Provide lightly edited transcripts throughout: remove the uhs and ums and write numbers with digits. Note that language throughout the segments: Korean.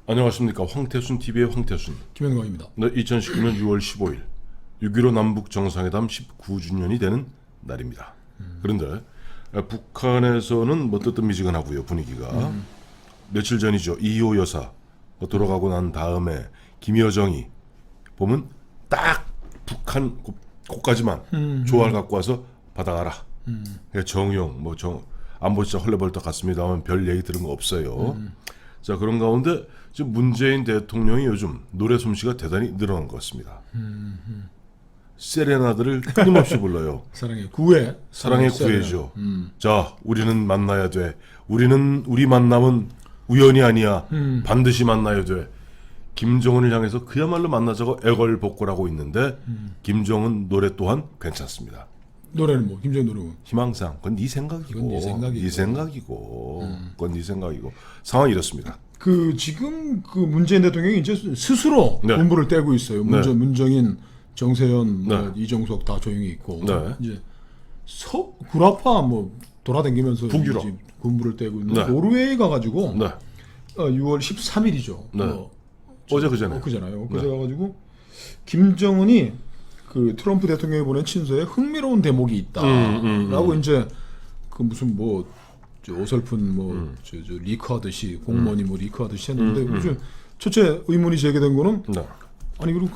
안녕하십니까. 황태순 TV의 황태순. 김영광입니다. 네, 2019년 6월 15일 6.15 남북 정상회담 19주년이 되는 날입니다. 그런데 북한에서는 뭐 뜨뜻미지근하고요, 분위기가. 며칠 전이죠. 이호 여사 돌아가고 난 다음에 김여정이 보면 딱 북한 곳까지만 조화를 갖고 와서 받아가라. 정용 안보 진짜 헐레벌떡 갔습니다만 별 얘기 들은 거 없어요. 자, 그런 가운데 지금 문재인 대통령이 요즘 노래 솜씨가 대단히 늘어난 것 같습니다. 세레나드를 끊임없이 불러요. 사랑의 구애. 사랑의 구애죠. 자, 우리는 만나야 돼. 우리 만남은 우연이 아니야. 반드시 만나야 돼. 김정은을 향해서 그야말로 만나자고 애걸복걸하고 있는데 김정은 노래 또한 괜찮습니다. 노래는 뭐 김정은 노래. 희망상 그건 네 생각이고, 그건 네 생각이고. 네 생각이고, 그건 네 생각이고. 상황이 이렇습니다. 지금 문재인 대통령이 이제 스스로 네. 군부를 떼고 있어요. 네. 문정인, 정세현, 네. 이정석 다 조용히 있고 네. 이제 구라파 돌아다니면서 북유럽. 이제 군부를 떼고 있는 네. 노르웨이 가가지고 네. 6월 13일이죠. 네. 어제 그전에. 그잖아요. 그제 네. 가가지고 김정은이 그 트럼프 대통령이 보낸 친서에 흥미로운 대목이 있다라고 이제 그 무슨 저 어설픈 저 리크하듯이 공무원이 리크하듯이 했는데 무슨 첫째 의문이 제기된 거는 네. 아니 그럼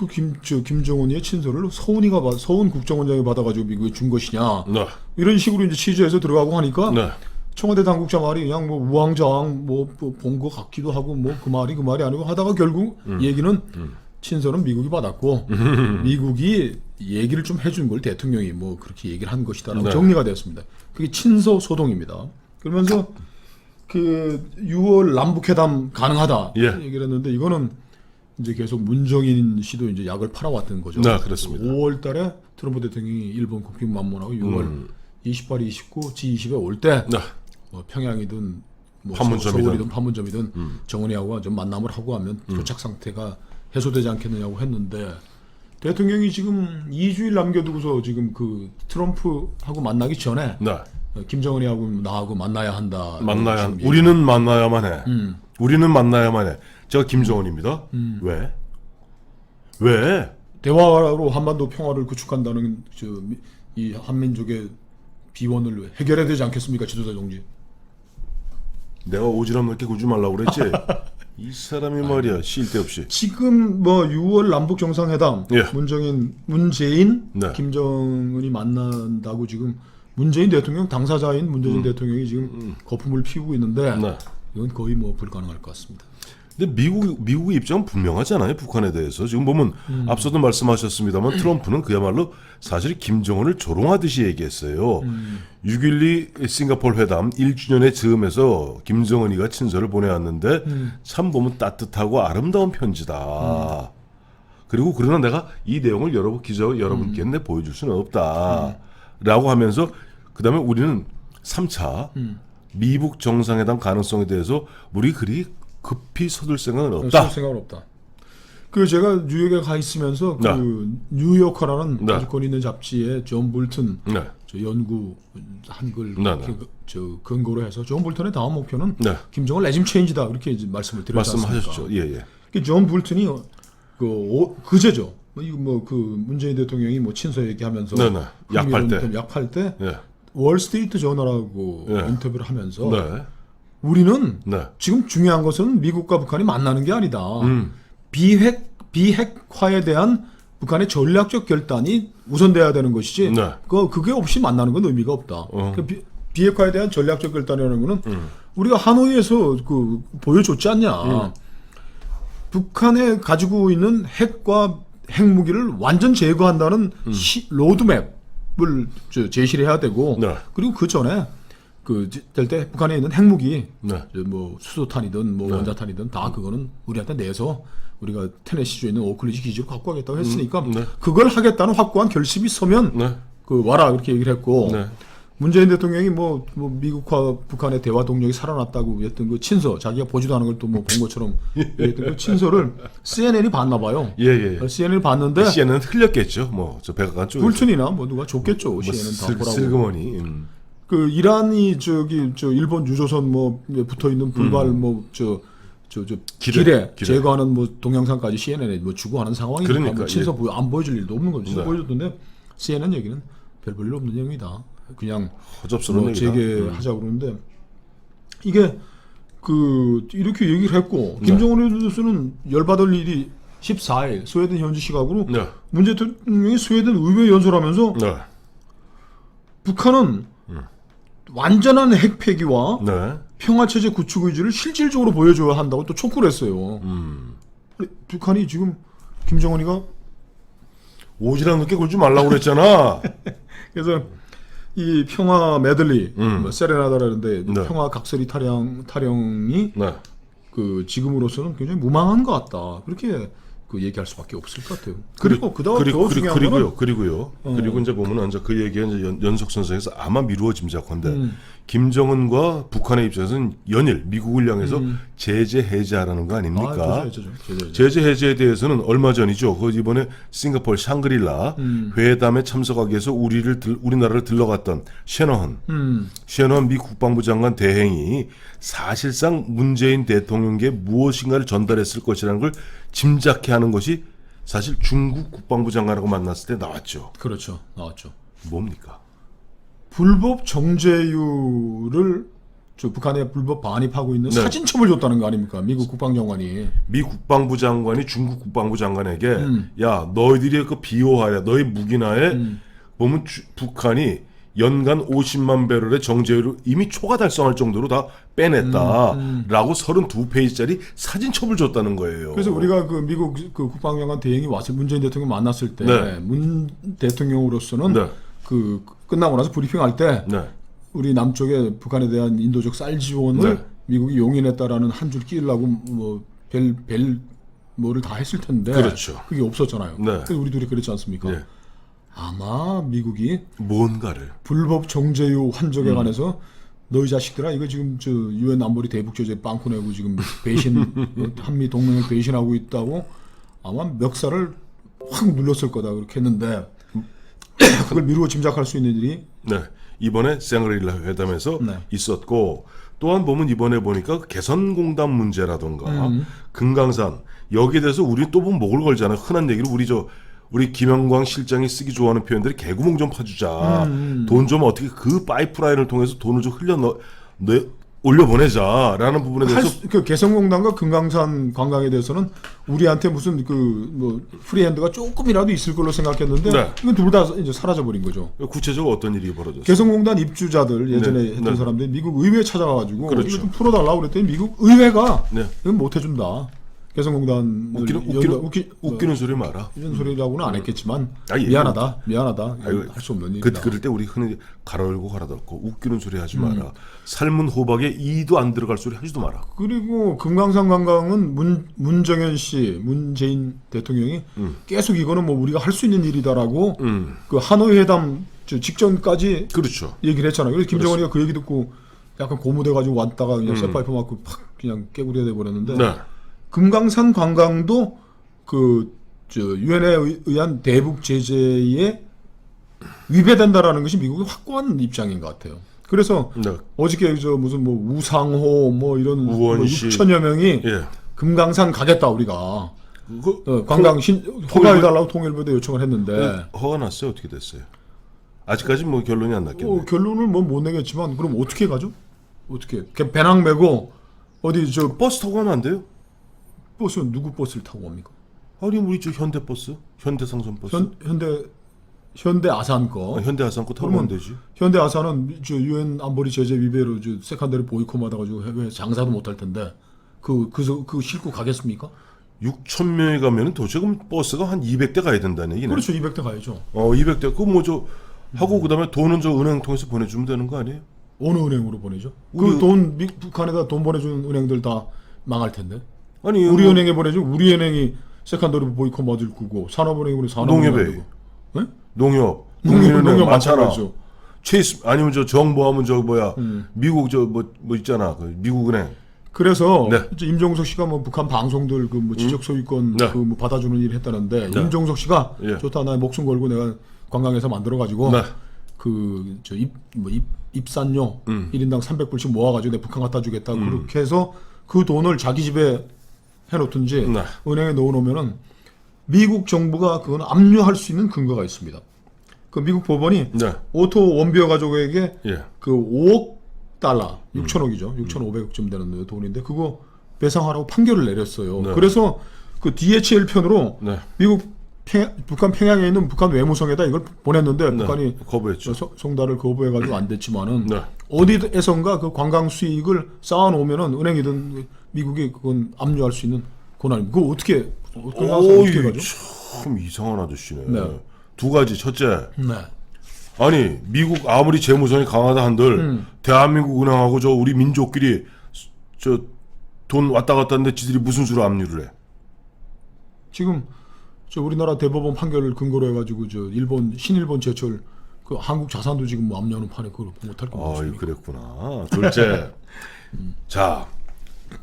김정은이의 친서를 서훈 국정원장이 받아가지고 미국에 준 것이냐 네. 이런 식으로 이제 취재해서 들어가고 하니까 네. 청와대 당국자 말이 그냥 우왕좌왕 본 것 같기도 하고 그 말이 아니고 하다가 결국 얘기는 친서는 미국이 받았고 미국이 얘기를 좀 해준 걸 대통령이 그렇게 얘기를 한 것이다라고 네. 정리가 되었습니다. 그게 친서 소동입니다. 그러면서 그 6월 남북회담 가능하다 예. 얘기를 했는데 이거는 이제 계속 문정인 씨도 이제 약을 팔아왔던 거죠. 네, 그렇습니다. 5월달에 트럼프 대통령이 일본 국빈 방문하고 6월 28, 29, G20에 올 때 네. 평양이든 판문점이든. 서울이든 판문점이든 정은이하고 좀 만남을 하고 하면 교착 상태가 해소되지 않겠느냐고 했는데 대통령이 지금 2주일 남겨두고서 지금 그 트럼프하고 만나기 전에 네. 김정은이하고 나하고 만나야 한다. 우리는 만나야만 해. 우리는 만나야만 해. 제가 김정은입니다. 왜? 대화로 한반도 평화를 구축한다는 이 한민족의 비원을 해결해야 되지 않겠습니까, 지도자 동지? 내가 오지랖 넓게 굴지 말라고 그랬지. 이 사람이 말이야, 쉴 데 없이. 지금 6월 남북 정상회담 예. 문재인, 네. 김정은이 만난다고 지금 문재인 대통령 당사자인 문재인 대통령이 지금 거품을 피우고 있는데 네. 이건 거의 불가능할 것 같습니다. 근데 미국의 입장은 분명하잖아요. 북한에 대해서. 지금 보면 앞서도 말씀하셨습니다만 트럼프는 그야말로 사실 김정은을 조롱하듯이 얘기했어요. 6.12 싱가포르 회담 1주년의 즈음에서 김정은이가 친서를 보내왔는데 참 보면 따뜻하고 아름다운 편지다. 그리고 그러나 내가 이 내용을 여러분께 보여줄 수는 없다. 라고 하면서 그 다음에 우리는 3차 미북 정상회담 가능성에 대해서 우리 그리 급히 서둘 생각은 없다. 서둘 생각은 없다. 제가 뉴욕에 가 있으면서 네. 뉴요커라는 네. 아주 권위 있는 잡지에 존 볼튼 네. 연구 한글 네, 네. 근거로 해서 존 볼튼의 다음 목표는 네. 김정은 레짐 체인지다 이렇게 이제 말씀을 드렸지 않습니까? 말씀하셨죠. 예. 존 볼튼이 그제죠. 문재인 대통령이 친서 얘기하면서 네네. 약팔 때 예. 월스트리트 저널하고 예. 인터뷰를 하면서 네. 우리는 네. 지금 중요한 것은 미국과 북한이 만나는 게 아니다. 비핵화에 대한 북한의 전략적 결단이 우선돼야 되는 것이지. 네. 그게 없이 만나는 건 의미가 없다. 비핵화에 대한 전략적 결단이라는 것은 우리가 하노이에서 보여줬지 않냐. 북한에 가지고 있는 핵과 핵무기를 완전 제거한다는 로드맵을 제시를 해야 되고 네. 그리고 그 전에 될 때 북한에 있는 핵무기 네. 수소탄이든 원자탄이든 다 그거는 우리한테 내서 우리가 테네시주에 있는 오클리지 기지로 갖고 가겠다고 했으니까 네. 그걸 하겠다는 확고한 결심이 서면 네. 와라 그렇게 얘기를 했고 네. 문재인 대통령이 미국과 북한의 대화 동력이 살아났다고 했던 그 친서 자기가 보지도 않은 걸 또 본 것처럼 얘기했던 그 친서를 CNN이 봤나 봐요. 예. CNN이 봤는데 CNN은 흘렸겠죠. 저 백악관 쪽에서. 불튼이나 누가 줬겠죠. CNN 다 보라고. 슬그머니. 이란이 일본 유조선 붙어 있는 불발 길에 제거하는 뭐 동영상까지 CNN에 뭐 주고 하는 상황이니까 그러니까, 뭐 친서 안 보여줄 일도 없는 거죠. 네. 보여줬는데 CNN 얘기는 별 볼 일 없는 내용이다. 그냥 허접스러운 뭐 얘기다. 재개하자고 그러는데 이게 이렇게 얘기를 했고 네. 김정은에 대해서는 열받을 일이 14일 스웨덴 현지 시각으로 네. 문 대통령이 스웨덴 의회 연설하면서 네. 북한은 완전한 핵 폐기와 네. 평화체제 구축 의지를 실질적으로 보여줘야 한다고 또 촉구를 했어요. 아니, 북한이 지금 김정은이가 오지랖 늦게 굴지 말라고 그랬잖아. 그래서 이 평화 메들리, 음. 뭐 세레나다라는데 네. 평화 각설이 타령이 네. 지금으로서는 굉장히 무망한 것 같다. 그렇게 얘기할 수밖에 없을 것 같아요. 그리고 그다음 더 중요한 거는 그리고 이제 보면 이제 그 얘기가 이제 연속 선상에서 아마 미루어 짐작한데 김정은과 북한의 입장에서는 연일 미국을 향해서 제재 해제하라는 거 아닙니까? 제재 해제에 대해서는 얼마 전이죠. 그 이번에 싱가포르 샹그릴라 회담에 참석하기 위해서 우리나라를 들러갔던 셰너헌 미 국방부 장관 대행이 사실상 문재인 대통령께 무엇인가를 전달했을 것이라는 걸 짐작해 하는 것이 사실 중국 국방부 장관하고 만났을 때 나왔죠. 그렇죠. 나왔죠. 뭡니까? 불법 정제유를 북한에 불법 반입하고 있는 네. 사진첩을 줬다는 거 아닙니까? 미국 국방장관이. 미 국방부 장관이 중국 국방부 장관에게 야 너희들이 그 비호하랴 너희 무기나에 보면 북한이 연간 50만 배럴의 정제유를 이미 초과 달성할 정도로 다 빼냈다라고 32페이지짜리 사진첩을 줬다는 거예요. 그래서 우리가 미국 국방장관 대행이 와서 문재인 대통령 만났을 때 네. 문 대통령으로서는 네. 끝나고 나서 브리핑할 때 네. 우리 남쪽에 북한에 대한 인도적 쌀 지원을 네. 미국이 용인했다라는 한 줄 끼려고 뭐 뭐를 다 했을 텐데 그렇죠. 그게 없었잖아요. 네. 그래서 우리 둘이 그랬지 않습니까? 네. 아마 미국이 뭔가를 불법 정제유 환적에 관해서 너희 자식들아 이거 지금 유엔 안보리 대북 제재 빵꾸 내고 지금 배신 한미 동맹을 배신하고 있다고 아마 멱살을 확 눌렀을 거다 그렇게 했는데 그걸 미루어 짐작할 수 있는 일이 네. 이번에 샹그릴라 회담에서 네. 있었고 또한 보면 이번에 보니까 개선공단 문제라던가 금강산 여기에 대해서 우리 또 보면 목을 걸잖아요. 흔한 얘기로 우리 김영광 실장이 쓰기 좋아하는 표현들이 개구멍 좀 파주자. 돈 좀 어떻게 그 파이프라인을 통해서 돈을 좀 올려보내자라는 부분에 대해서 개성공단과 금강산 관광에 대해서는 우리한테 무슨 뭐 프리핸드가 조금이라도 있을 걸로 생각했는데 네. 이건 둘 다 이제 사라져 버린 거죠. 구체적으로 어떤 일이 벌어졌어요? 개성공단 입주자들 예전에 네. 했던 네. 사람들이 미국 의회에 찾아가가지고 그렇죠. 이거 좀 풀어달라고 그랬더니 미국 의회가 네. 이건 못 해준다. 개성공단 웃기는 소리 마라. 이런 소리라고는 안 했겠지만 예. 미안하다 아이고, 할 수 없는 일이다. 그럴 때 우리 흔히 가로 열고 가로 닫고 웃기는 소리 하지 마라. 삶은 호박에 이도 안 들어갈 소리 하지도 마라. 그리고 금강산 관광은 문정현 씨, 문재인 대통령이 계속 이거는 뭐 우리가 할 수 있는 일이다라고 그 하노이 회담 직전까지 그렇죠. 얘기를 했잖아요. 그래서 김정은이가 그 얘기 듣고 약간 고무돼가지고 왔다가 그냥 쇠파이프 맞고 팍 그냥 깨구리가 돼버렸는데 네. 금강산 관광도 유엔에 의한 대북 제재에 위배된다라는 것이 미국의 확고한 입장인 것 같아요. 그래서 네. 어저께 무슨 뭐 우상호 뭐 이런 뭐 우원씨 6천여 명이 예. 금강산 가겠다 우리가 그 관광 허가해달라고 통일부에 요청을 했는데 허가 났어요? 어떻게 됐어요? 아직까지 뭐 결론이 안 났겠네. 결론을 뭐 못 내겠지만 그럼 어떻게 가죠? 어떻게 배낭 메고 어디 버스 타고 가면 안 돼요? 버스는 누구 버스를 타고 갑니까? 아니 우리 저 현대버스, 현대상선 버스, 현대 아산 거. 현대아산 거 타고 가면 되지. 현대 아산은 유엔 안보리 제재 위배로 세컨더리 보이콧 받아가지고 해외 장사도 못 할 텐데 그 싣고 가겠습니까? 6천 명이 가면은 도대체 그럼 버스가 한 200대 가야 된다는 얘기네. 그렇죠, 200대 가야죠. 200대 그 뭐 하고 그다음에 돈은 은행 통해서 보내주면 되는 거 아니에요? 어느 은행으로 보내죠? 우리 북한에다 돈 보내주는 은행들 다 망할 텐데. 아니 우리 은행에 보내죠. 우리 은행이 세컨더리 보이콧 맞을 거고 산업은행이 보내 농협에 네? 농협 많잖아. 체이스 아니면 정보하면 미국 뭐 있잖아 그 미국 은행. 그래서 네. 임종석 씨가 뭐 북한 방송들 그 뭐 지적 소유권 네. 뭐 받아주는 일을 했다는데 네. 임종석 씨가 예. 좋다 나 목숨 걸고 내가 관광에서 만들어 가지고 네. 입산료 1인당 300불씩 모아가지고 내 북한 갖다 주겠다 그렇게 해서 그 돈을 자기 집에 해놓든지 네. 은행에 넣어놓으면은 미국 정부가 그건 압류할 수 있는 근거가 있습니다. 그 미국 법원이 네. 오토 원비어 가족에게 예. 그 5억 달러, 6천억이죠. 6,500억쯤 되는 돈인데 그거 배상하라고 판결을 내렸어요. 네. 그래서 그 DHL 편으로 네. 미국 북한 평양에 있는 북한 외무성에다 이걸 보냈는데 북한이 거부했죠. 송달을 거부해가지고 안 됐지만은 네. 어디에선가 그 관광 수익을 쌓아놓으면은 은행이든 미국이 그건 압류할 수 있는 권한입니다. 그거 어떻게 가죠? 참 이상한 아저씨네. 네. 두 가지. 첫째, 네. 아니 미국 아무리 재무성이 강하다 한들 대한민국 은행하고 저 우리 민족끼리 저 돈 왔다 갔다 하는데 지들이 무슨 수로 압류를 해? 지금 저 우리나라 대법원 판결을 근거로 해가지고 저 일본 신일본 제철 그 한국 자산도 지금 뭐 압류하는 판에 그걸 못할 거 아, 없습니까? 그랬구나. 둘째, 자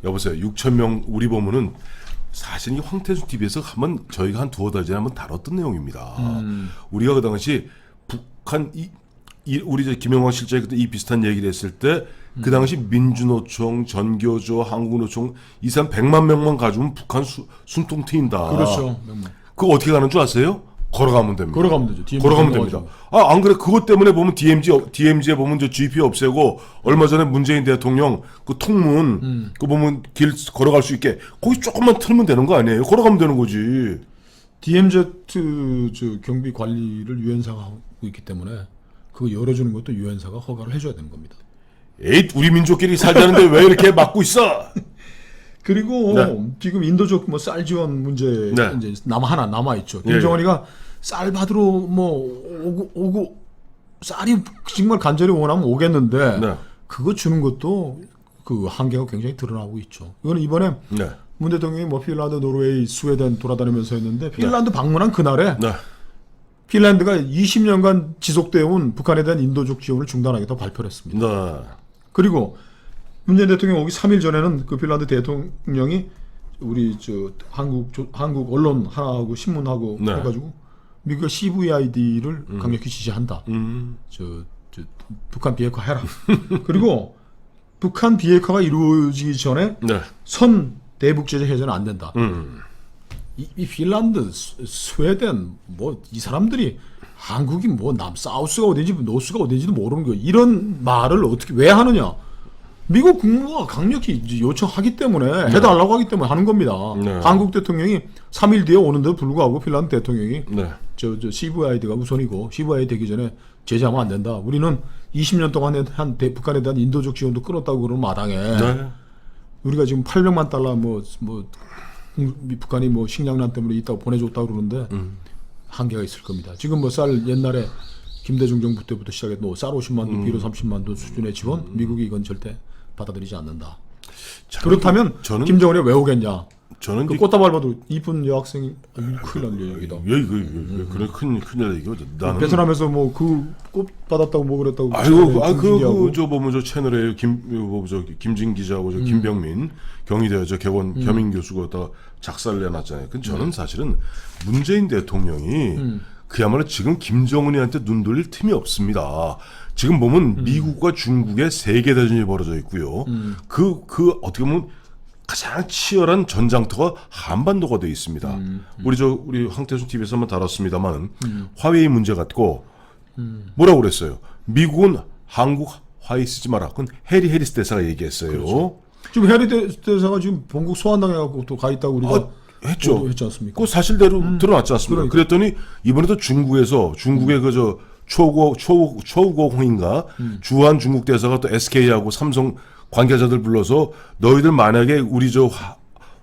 여보세요. 6천 명 우리 보면은 사실 이 황태수 TV에서 한번 저희가 한 두어 달 전에 한번 다뤘던 내용입니다. 우리가 그 당시 북한 우리 저 김영광 실장이 그때 이 비슷한 얘기를 했을 때 그 당시 민주노총, 전교조, 한국노총 이 사람 100만 명만 가지면 북한 숨통 트인다. 그렇죠. 그거 어떻게 가는 줄 아세요? 걸어가면 됩니다. 걸어가면 되죠. DMZ 걸어가면 됩니다. 아, 안 그래? 그것 때문에 보면 DMZ에 보면 저 GP 없애고 얼마 전에 문재인 대통령 그 통문 그 보면 길 걸어갈 수 있게 거기 조금만 틀면 되는 거 아니에요? 걸어가면 되는 거지. DMZ 저 경비 관리를 유엔사가 하고 있기 때문에 그거 열어주는 것도 유엔사가 허가를 해줘야 되는 겁니다. 에이, 우리 민족끼리 살자는데 왜 이렇게 막고 있어? 그리고 네. 지금 인도적 뭐 쌀 지원 문제 네. 이제 하나 남아 있죠. 예, 김정은이가 쌀 받으러 뭐 오고 쌀이 정말 간절히 원하면 오겠는데 네. 그거 주는 것도 그 한계가 굉장히 드러나고 있죠. 이거는 이번에 네. 문 대통령이 뭐 핀란드, 노르웨이, 스웨덴 돌아다니면서 했는데 핀란드 방문한 그날에 네. 핀란드가 20년간 지속되어 온 북한에 대한 인도적 지원을 중단하겠다고 발표를 했습니다. 네. 그리고 문재인 대통령 오기 3일 전에는 그 핀란드 대통령이 우리 저 한국 언론 하나하고 신문하고 네. 해가지고 미국의 CVID를 강력히 지지한다. 저 북한 비핵화 해라. 그리고 북한 비핵화가 이루어지기 전에 네. 선 대북 제재 해제는 안 된다. 이 핀란드, 스웨덴 뭐 이 사람들이 한국이 뭐 사우스가 어딘지 노스가 어딘지도 모르는 거 이런 말을 어떻게 왜 하느냐? 미국 국무가 강력히 이제 요청하기 때문에 해달라고 하기 때문에 하는 겁니다. 네. 한국 대통령이 3일 뒤에 오는데도 불구하고 핀란드 대통령이 네. 저 CVID가 우선이고 CVID 되기 전에 제재하면 안 된다. 우리는 20년 동안 한 북한에 대한 인도적 지원도 끊었다고 그러는 마당에 네. 우리가 지금 800만 달러 뭐 북한이 뭐 식량난 때문에 있다고 보내줬다고 그러는데 한계가 있을 겁니다. 지금 뭐 쌀 옛날에 김대중 정부 때부터 시작했던 쌀 50만 도, 비료 30만 도 수준의 지원 미국이 이건 절대 받아들이지 않는다. 그렇다면 김정은이 왜 오겠냐? 저는 그 꽃다발 봐도 이쁜 여학생이 큰일 날 얘기다. 그래 큰일 얘기죠. 나는 베트남에서 뭐 그 꽃 받았다고 뭐 그랬다고. 아이고 저 보면 저 채널에 김진 기자하고 저 김병민 경희대 저 겸임 교수가 다 작사를 내놨잖아요. 근데 저는 사실은 문재인 대통령이 그야말로 지금 김정은이한테 눈 돌릴 틈이 없습니다. 지금 보면 미국과 중국의 세계 대전이 벌어져 있고요. 그 어떻게 보면 가장 치열한 전장터가 한반도가 되어 있습니다. 우리 황태순 TV에서 한번 다뤘습니다만 화웨이 문제 갖고 뭐라고 그랬어요? 미국은 한국 화웨이 쓰지 마라. 그건 해리스 대사가 얘기했어요. 그렇죠. 지금 해리 대사가 지금 본국 소환당해갖고 또 가 있다고 우리가 했죠. 했지 않습니까? 그 사실대로 드러났지 않습니까? 그랬더니 이번에도 중국의 그 초우고홍인가 주한 중국 대사가 또 SK하고 삼성 관계자들 불러서 너희들 만약에 우리 저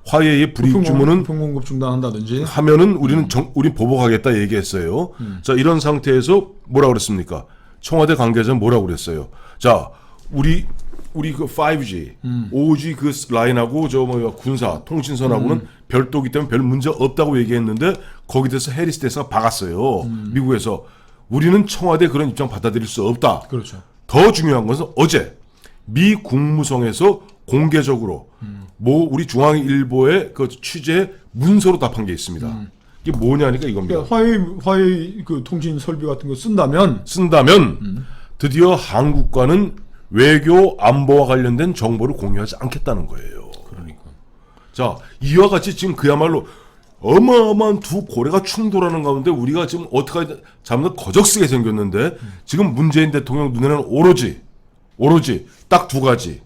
화웨이에 불이익 주면은 공급 중단한다든지 하면은 우린 보복하겠다 얘기했어요. 자, 이런 상태에서 뭐라 그랬습니까? 청와대 관계자는 뭐라고 그랬어요? 자, 우리 그 5G, 5G 그 라인하고 저 군사 통신선하고는 별도기 때문에 별 문제 없다고 얘기했는데 거기 대해서 해리스 대사가 박았어요. 미국에서 우리는 청와대 그런 입장 받아들일 수 없다. 그렇죠. 더 중요한 것은 어제 미 국무성에서 공개적으로 우리 중앙일보의 그 취재에 문서로 답한 게 있습니다. 이게 뭐냐니까 이겁니다. 그러니까 화웨이 그 통신 설비 같은 거 쓴다면 드디어 한국과는 외교 안보와 관련된 정보를 공유하지 않겠다는 거예요. 자, 이와 같이 지금 그야말로 어마어마한 두 고래가 충돌하는 가운데 우리가 지금 어떻게 잡는 거적쓰게 생겼는데 지금 문재인 대통령 눈에는 오로지 딱 두 가지.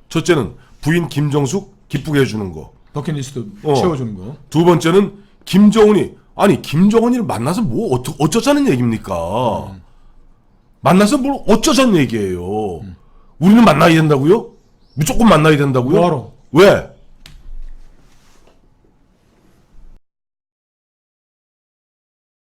첫째는 부인 김정숙 기쁘게 해주는 거. 버킷리스트 어. 채워주는 거. 두 번째는 김정은이를 만나서 뭐 어쩌자는 얘기입니까? 만나서 뭘 어쩌자는 얘기예요. 우리는 만나야 된다고요? 무조건 만나야 된다고요? 뭐하러? 왜?